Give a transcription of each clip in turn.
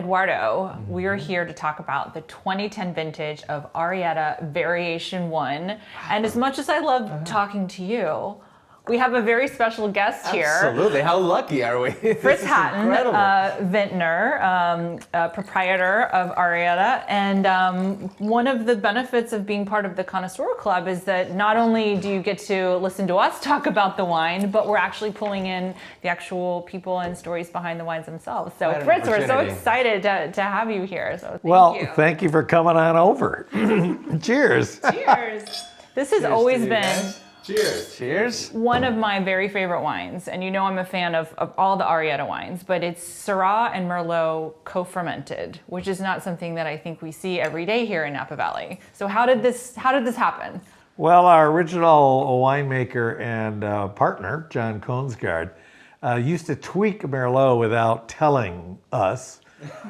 Eduardo, we are here to talk about the 2010 vintage of Arietta Variation 1. And as much as I love talking to you, we have a very special guest here. Absolutely. How lucky are we? Fritz Hatton, vintner, proprietor of Arietta. And one of the benefits of being part of the Connoisseur Club is that not only do you get to listen to us talk about the wine, but we're actually pulling in the actual people and stories behind the wines themselves. So Fritz, we're so excited to have you here. So thank you. Thank you for coming on over. Cheers. Cheers. This has always been... Cheers. Cheers. One of my very favorite wines, and you know I'm a fan of all the Arietta wines, but it's Syrah and Merlot co-fermented, which is not something that I think we see every day here in Napa Valley. So how did this happen? Well, our original winemaker and partner, John Kongsgaard, used to tweak Merlot without telling us,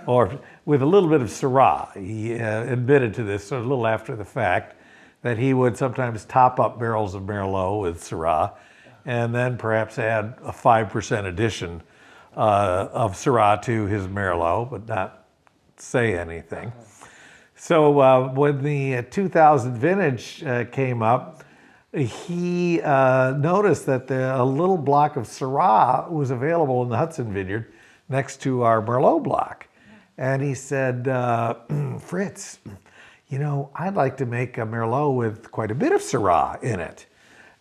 or with a little bit of Syrah. He admitted to this sort of a little after the fact, that he would sometimes top up barrels of Merlot with Syrah and then perhaps add a 5% addition of Syrah to his Merlot, but not say anything. So when the 2000 vintage came up, he noticed that a little block of Syrah was available in the Hudson Vineyard next to our Merlot block. And he said, Fritz, you know, I'd like to make a Merlot with quite a bit of Syrah in it.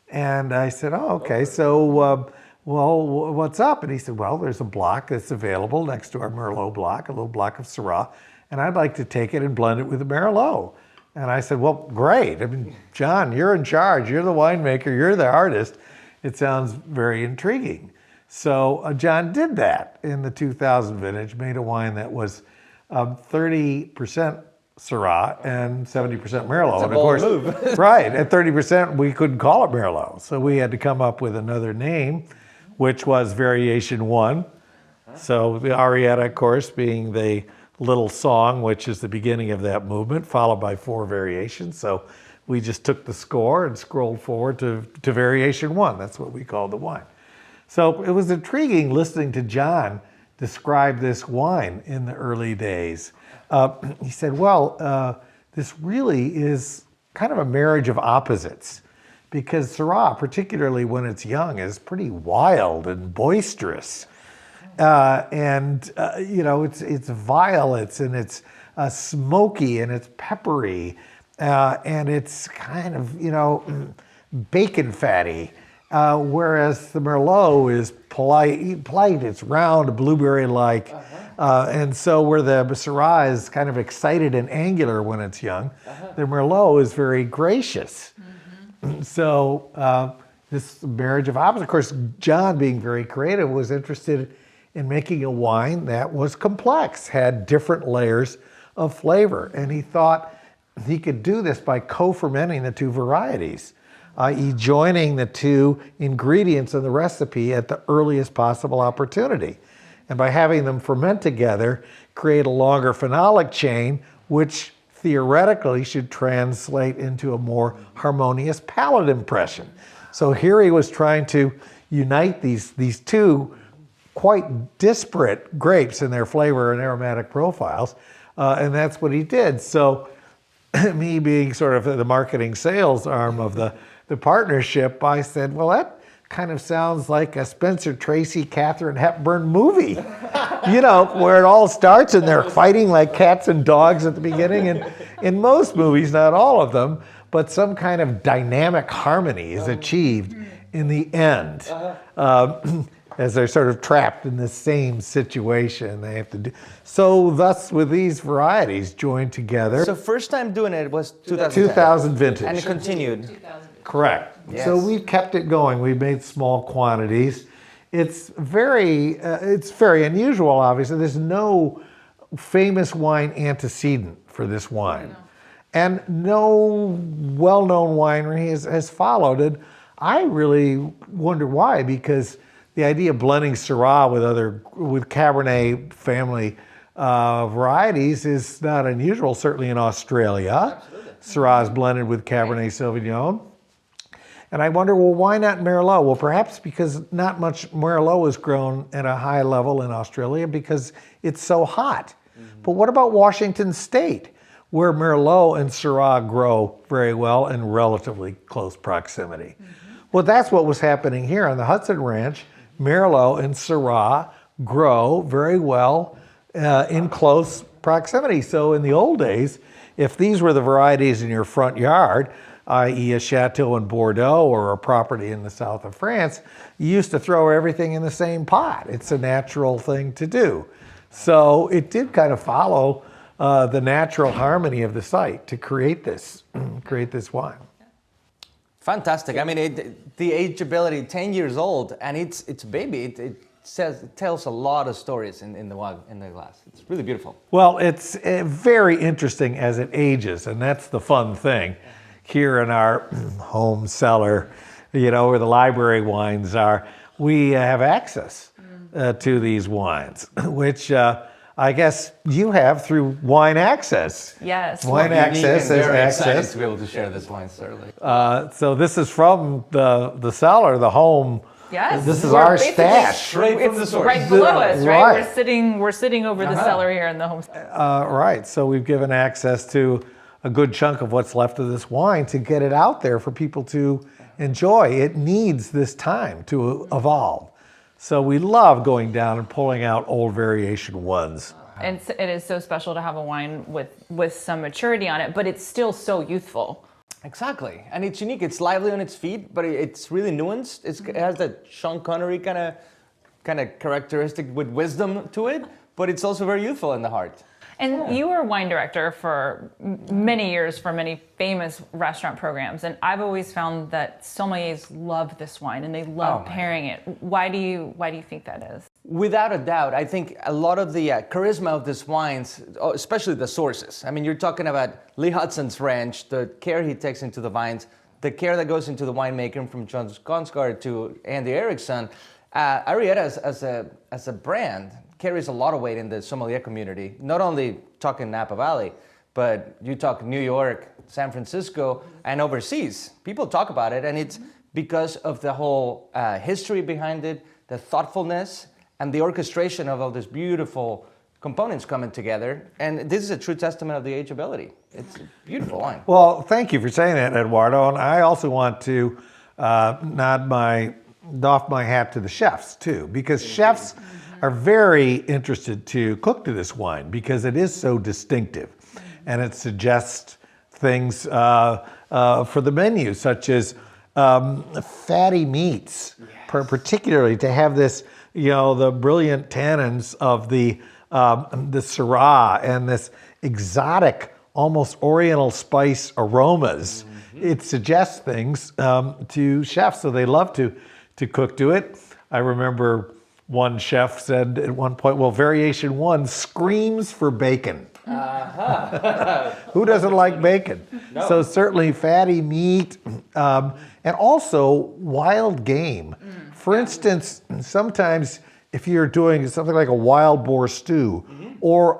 And I said, oh, okay, so, well, what's up? And he said, well, there's a block that's available next to our Merlot block, a little block of Syrah, and I'd like to take it and blend it with a Merlot. And I said, well, great. I mean, John, you're in charge. You're the winemaker. You're the artist. It sounds very intriguing. So John did that in the 2000 vintage, made a wine that was 30% Syrah and 70% Merlot. And of course, move. Right, at 30% we couldn't call it Merlot. So we had to come up with another name, which was Variation 1. So the Arietta, of course, being the little song, which is the beginning of that movement, followed by 4 variations. So we just took the score and scrolled forward to Variation 1. That's what we called the wine. So it was intriguing listening to John describe this wine in the early days. He said, well, this really is kind of a marriage of opposites, because Syrah, particularly when it's young, is pretty wild and boisterous. You know, it's violets, and it's smoky, and it's peppery, and it's kind of, you know, bacon fatty. Whereas the Merlot is polite, it's round, blueberry-like. And so where the Syrah is kind of excited and angular when it's young, the Merlot is very gracious. So this marriage of opposites. Of course, John, being very creative, was interested in making a wine that was complex, had different layers of flavor. And he thought he could do this by co-fermenting the 2 varieties, i.e. joining the 2 ingredients in the recipe at the earliest possible opportunity. And by having them ferment together, create a longer phenolic chain, which theoretically should translate into a more harmonious palate impression. So here he was trying to unite these 2 quite disparate grapes in their flavor and aromatic profiles, and that's what he did. So me being sort of the marketing sales arm of the partnership, I said, well, that kind of sounds like a Spencer Tracy, Katharine Hepburn movie, you know, where it all starts and they're fighting like cats and dogs at the beginning. And in most movies, not all of them, but some kind of dynamic harmony is achieved in the end. As they're sort of trapped in the same situation they have to do. So thus, with these varieties joined together. So first time doing it was 2000 vintage. And it continued. Correct. Yes. So we've kept it going. We've made small quantities. It's very unusual, obviously. There's no famous wine antecedent for this wine. And no well-known winery has followed it. I really wonder why, because the idea of blending Syrah with Cabernet family varieties is not unusual, certainly in Australia. Absolutely. Syrah is blended with Cabernet Sauvignon. And I wonder, well, why not Merlot? Well, perhaps because not much Merlot is grown at a high level in Australia because it's so hot. Mm-hmm. But what about Washington State, where Merlot and Syrah grow very well in relatively close proximity? Well, that's what was happening here on the Hudson Ranch. Merlot and Syrah grow very well in close proximity. So in the old days, if these were the varieties in your front yard, i.e. a chateau in Bordeaux or a property in the south of France, you used to throw everything in the same pot. It's a natural thing to do. So it did kind of follow the natural harmony of the site to create this wine. Fantastic. I mean, the ageability, 10 years old, and it's a baby. It tells a lot of stories in the glass. It's really beautiful. Well, it's very interesting as it ages, and that's the fun thing. Here in our home cellar, where the library wines are, we have access to these wines, which I guess you have through Wine Access. Yes. Wine Access is access. To be able to share this wine, certainly. So this is from the cellar, the home. Yes. This is We're our basically stash. Straight from the source. Right below us, right? Right. We're sitting over the cellar here in the home. Right. So we've given access to a good chunk of what's left of this wine to get it out there for people to enjoy. It needs this time to evolve. So we love going down and pulling out old variation ones. And it is so special to have a wine with some maturity on it, but it's still so youthful. Exactly, and it's unique. It's lively on its feet, but it's really nuanced. It has that Sean Connery kind of characteristic with wisdom to it, but it's also very youthful in the heart. And you were wine director for many years for many famous restaurant programs, and I've always found that sommeliers love this wine and they love pairing it. Why do you think that is? Without a doubt, I think a lot of the charisma of these wines, especially the sources. I mean, you're talking about Lee Hudson's ranch, the care he takes into the vines, the care that goes into the winemaking from John Skonsgaard to Andy Erickson. Arietta as a brand carries a lot of weight in the sommelier community. Not only talking Napa Valley, but you talk New York, San Francisco, and overseas. People talk about it, and it's because of the whole history behind it, the thoughtfulness, and the orchestration of all these beautiful components coming together. And this is a true testament of the ageability. It's a beautiful wine. Well, thank you for saying that, Eduardo. And I also want to doff my hat to the chefs too, because chefs are very interested to cook to this wine because it is so distinctive, and it suggests things for the menu, such as fatty meats, particularly to have this, the brilliant tannins of the Syrah and this exotic, almost oriental spice aromas. It suggests things to chefs, so they love to cook to it. I remember one chef said at one point, well, variation one screams for bacon. Who doesn't like bacon? No. So certainly fatty meat, and also wild game. For instance, sometimes if you're doing something like a wild boar stew or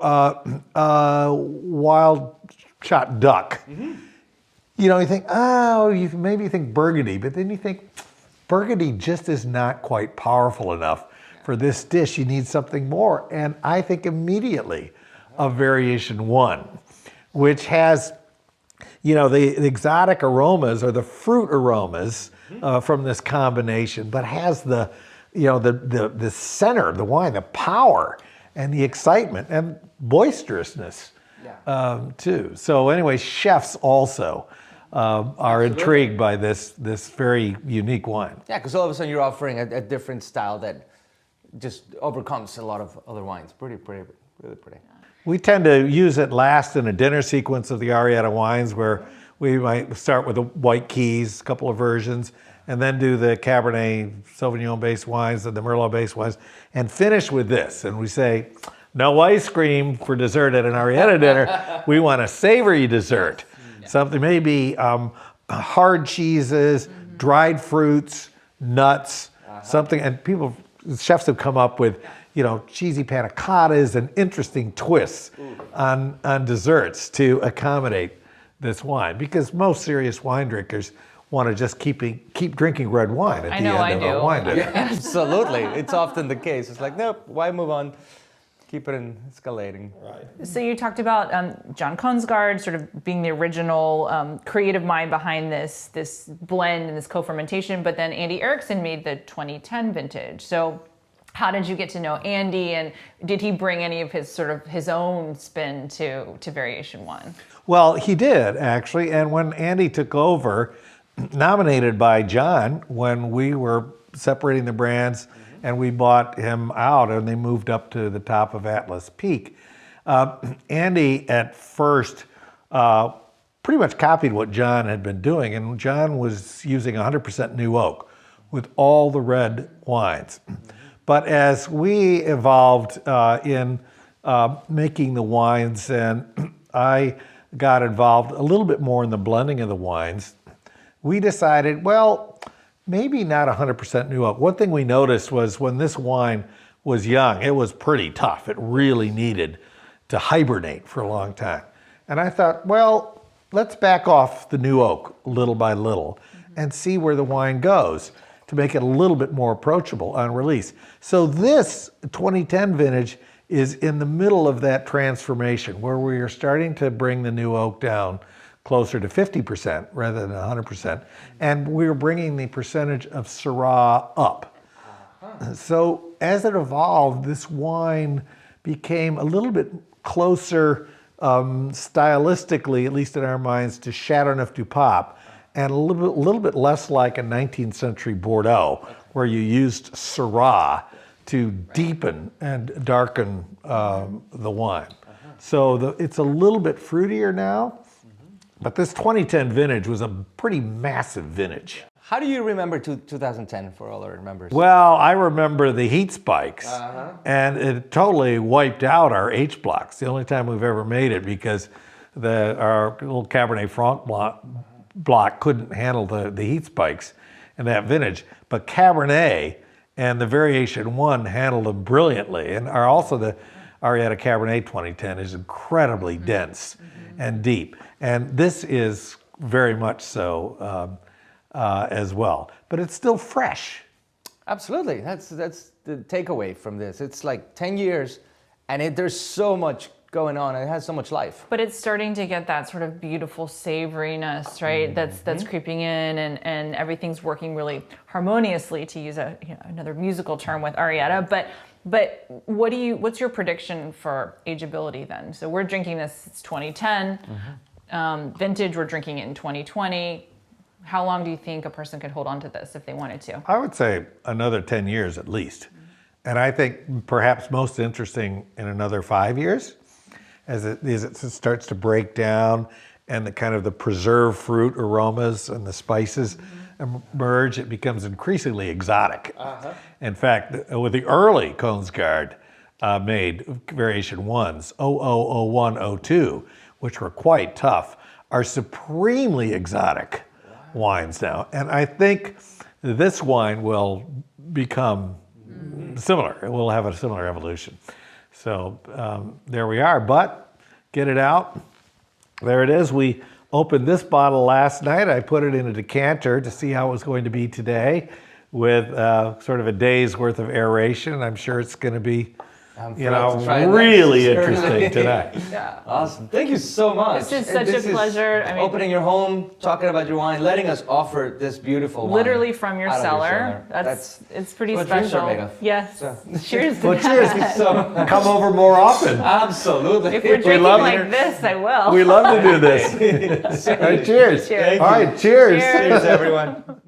wild shot duck, you think, maybe you think Burgundy, but then you think Burgundy just is not quite powerful enough for this dish. You need something more. And I think immediately of variation one, which has, the exotic aromas or the fruit aromas from this combination, but has the center of the wine, the power and the excitement and boisterousness too. So anyway, chefs also are intrigued by this very unique wine. Yeah, because all of a sudden you're offering a different style that just overcomes a lot of other wines. Really pretty. We tend to use it last in a dinner sequence of the Arietta wines, where we might start with the White Keys, a couple of versions, and then do the Cabernet Sauvignon-based wines and the Merlot-based wines, and finish with this. And we say, no ice cream for dessert at an Arietta dinner. We want a savory dessert. Something maybe hard cheeses, dried fruits, nuts, something. And chefs have come up with, cheesy panna cottas and interesting twists on desserts to accommodate this wine, because most serious wine drinkers want to just keep drinking red wine at the end of a wine dinner. Absolutely, it's often the case. It's like, nope, why move on? keep it escalating. So you talked about John Kongsgaard sort of being the original creative mind behind this blend and this co-fermentation, but then Andy Erickson made the 2010 vintage. So how did you get to know Andy, and did he bring any of his own spin to Variation 1? Well, he did, actually. And when Andy took over, nominated by John, when we were separating the brands and we bought him out and they moved up to the top of Atlas Peak, Andy at first pretty much copied what John had been doing. And John was using 100% new oak with all the red wines. But as we evolved in making the wines, and I got involved a little bit more in the blending of the wines, we decided, well, maybe not 100% new oak. One thing we noticed was when this wine was young, it was pretty tough. It really needed to hibernate for a long time. And I thought, well, let's back off the new oak little by little and see where the wine goes to make it a little bit more approachable on release. So this 2010 vintage is in the middle of that transformation where we are starting to bring the new oak down closer to 50% rather than 100%. And we're bringing the percentage of Syrah up. So as it evolved, this wine became a little bit closer stylistically, at least in our minds, to Chateauneuf du Pape, and a little bit less like a 19th century Bordeaux, where you used Syrah to deepen and darken the wine. So it's a little bit fruitier now, but this 2010 vintage was a pretty massive vintage. How do you remember 2010 for all our members? Well, I remember the heat spikes, and it totally wiped out our H blocks. The only time we've ever made it because our little Cabernet Franc block couldn't handle the heat spikes in that vintage. But Cabernet and the Variation 1 handled them brilliantly. And also the Arietta Cabernet 2010 is incredibly dense and deep. And this is very much so as well. But it's still fresh. Absolutely. That's the takeaway from this. It's like 10 years and there's so much going on. It has so much life. But it's starting to get that sort of beautiful savoriness, right? That's creeping in, and everything's working really harmoniously, to use another musical term with Arietta. But what's your prediction for ageability then? So we're drinking this, it's 2010 vintage. We're drinking it in 2020. How long do you think a person could hold on to this if they wanted to? I would say another 10 years at least. And I think perhaps most interesting in another 5 years, as it starts to break down and the kind of the preserved fruit aromas and the spices emerge, it becomes increasingly exotic. In fact, with the early Kongsgaard made Variation 1s, 0001, 02, which were quite tough, are supremely exotic wines now. And I think this wine will become similar. It will have a similar evolution. So there we are, but get it out. There it is. We opened this bottle last night. I put it in a decanter to see how it was going to be today with sort of a day's worth of aeration. I'm sure it's going to be really interesting today. Yeah. Awesome. Thank you so much. This is such a pleasure. I mean, opening your home, talking about your wine, letting us offer this beautiful wine. Literally from your out of cellar. It's pretty what dreams special. are made of. Yes. So. Cheers to Well, that. cheers. Come over more often. Absolutely. If we're drinking like this, I will. We love to do this. All right, cheers. Cheers. All right, cheers. Cheers. Cheers, everyone.